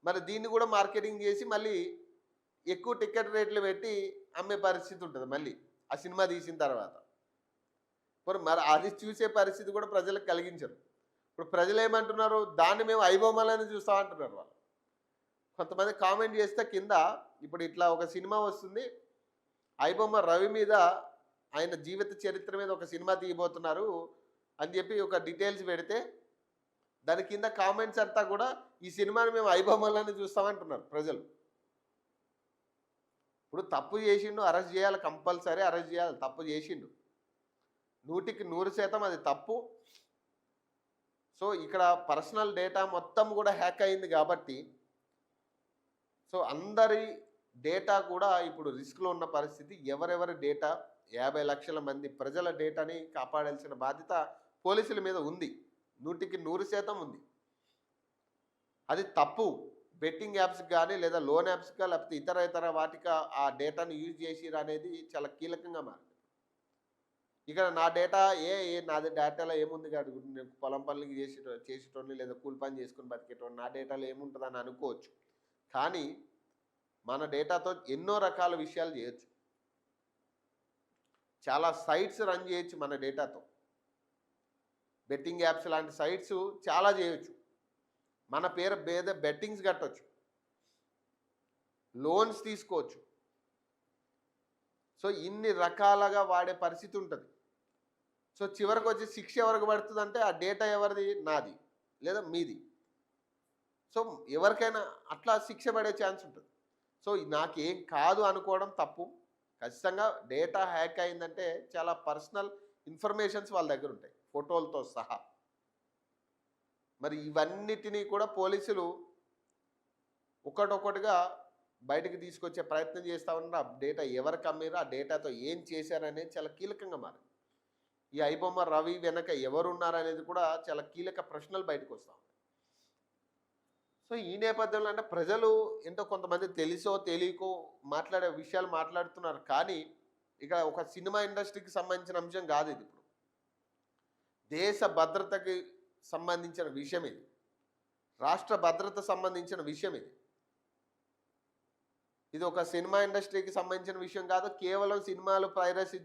మరి దీన్ని కూడా మార్కెటింగ్ చేసి మళ్ళీ ఎక్కువ టికెట్ రేట్లు పెట్టి అమ్మే పరిస్థితి ఉంటుంది మళ్ళీ ఆ సినిమా తీసిన తర్వాత. మరి అది చూసే పరిస్థితి కూడా ప్రజలకు కలిగించరు. ఇప్పుడు ప్రజలు ఏమంటున్నారు, దాన్ని మేము ఐబొమ్మలని చూస్తా అంటున్నారు వాళ్ళు. కొంతమంది కామెంట్ చేస్తే కింద ఇప్పుడు ఇట్లా ఒక సినిమా వస్తుంది, ఐబొమ్మ రవి మీద ఆయన జీవిత చరిత్ర మీద ఒక సినిమా తీయబోతున్నారు అని చెప్పి ఒక డీటెయిల్స్ పెడితే దాని కింద కామెంట్స్ అంతా కూడా ఈ సినిమాని మేము ఐబొమ్మలని చూస్తామంటున్నారు ప్రజలు. ఇప్పుడు తప్పు చేసిండు, అరెస్ట్ చేయాలి, కంపల్సరీ అరెస్ట్ చేయాలి. తప్పు చేసిండు, 100% అది తప్పు. సో ఇక్కడ పర్సనల్ డేటా మొత్తం కూడా హ్యాక్ అయింది కాబట్టి సో అందరి డేటా కూడా ఇప్పుడు రిస్క్లో ఉన్న పరిస్థితి. ఎవరెవరి డేటా 50 లక్షల మంది ప్రజల డేటాని కాపాడాల్సిన బాధ్యత పోలీసుల మీద ఉంది, 100% ఉంది. అది తప్పు. బెట్టింగ్ యాప్స్ కానీ లేదా లోన్ యాప్స్గా లేకపోతే ఇతర వాటికి ఆ డేటాను యూజ్ చేసిరు అనేది చాలా కీలకంగా మారింది. ఇక్కడ నా డేటా నాది డేటాలో ఏముంది కాదు, నేను పొలం పనులకి చేసేటోని లేదా కూలి పని చేసుకుని బతికేటోని, నా డేటాలో ఏముంటుందని అనుకోవచ్చు. కానీ మన డేటాతో ఎన్నో రకాల విషయాలు చేయొచ్చు. చాలా సైట్స్ రన్ చేయొచ్చు మన డేటాతో. బెట్టింగ్ యాప్స్ లాంటి సైట్స్ చాలా చేయొచ్చు. మన పేరు మీద బెట్టింగ్స్ కట్టవచ్చు, లోన్స్ తీసుకోవచ్చు. సో ఇన్ని రకాలుగా వాడే పరిస్థితి ఉంటుంది. సో చివరికి వచ్చి శిక్ష ఎవరికి పడుతుందంటే ఆ డేటా ఎవరిది, నాది లేదా మీది. సో ఎవరికైనా అట్లా శిక్ష పడే ఛాన్స్ ఉంటుంది. సో నాకేం కాదు అనుకోవడం తప్పు. ఖచ్చితంగా డేటా హ్యాక్ అయిందంటే చాలా పర్సనల్ ఇన్ఫర్మేషన్స్ వాళ్ళ దగ్గర ఉంటాయి, ఫోటోలతో సహా. మరి ఇవన్నిటినీ కూడా పోలీసులు ఒకటొకటిగా బయటకు తీసుకొచ్చే ప్రయత్నం చేస్తూ ఉన్నారు. ఆ డేటా ఎవరికి అమ్మారో, ఆ డేటాతో ఏం చేశారనేది చాలా కీలకంగా మారింది. ఈ ఐబొమ్మ రవి వెనక ఎవరున్నారనేది కూడా చాలా కీలక ప్రశ్నలు బయటకు వస్తూ ఉన్నాయి. సో ఈ నేపథ్యంలో అంటే ప్రజలు ఎంతో కొంతమంది తెలుసో తెలియకో మాట్లాడే విషయాలు మాట్లాడుతున్నారు. కానీ ఇక ఒక సినిమా ఇండస్ట్రీకి సంబంధించిన అంశం కాదు ఇది. ఇప్పుడు దేశ భద్రతకి సంబంధించిన విషయం ఇది, రాష్ట్ర భద్రత సంబంధించిన విషయం ఇది. ఇది ఒక సినిమా ఇండస్ట్రీకి సంబంధించిన విషయం కాదు, కేవలం సినిమాలు పైరసీ